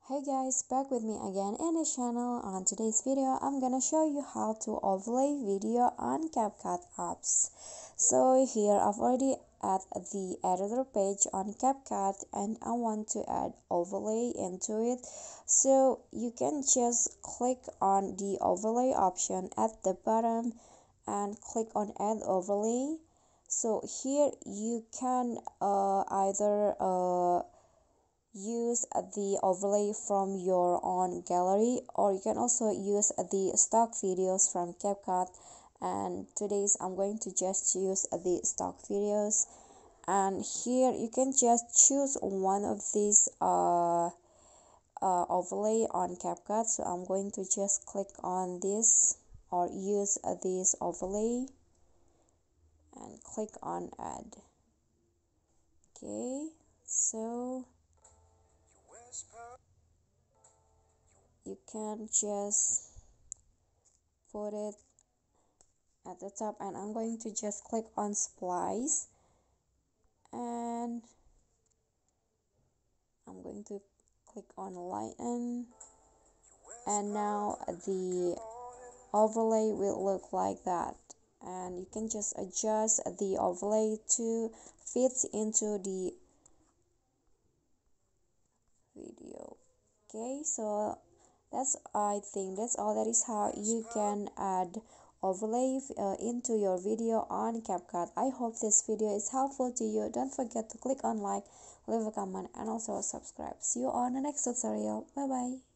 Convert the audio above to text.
Hey guys, back with me again in the channel. On today's video, I'm gonna show you how to overlay video on Capcut apps. So here I've already at the editor page on Capcut and I want to add overlay into it. So you can just click on the overlay option at the bottom and click on add overlay. So here you can either use the overlay from your own gallery, or you can also use the stock videos from Capcut, and today's I'm going to just use the stock videos. And here you can just choose one of these overlay on Capcut. So I'm going to just click on this or use this overlay and click on add. Okay, so you can just put it at the top, and I'm going to just click on splice, and I'm going to click on lighten, and now the overlay will look like that. And you can just adjust the overlay to fit into the video. Okay, so I think that's all. That is how you can add overlay into your video on Capcut. I hope this video is helpful to you. Don't forget to click on like, leave a comment, and also subscribe. See you on the next tutorial. Bye bye.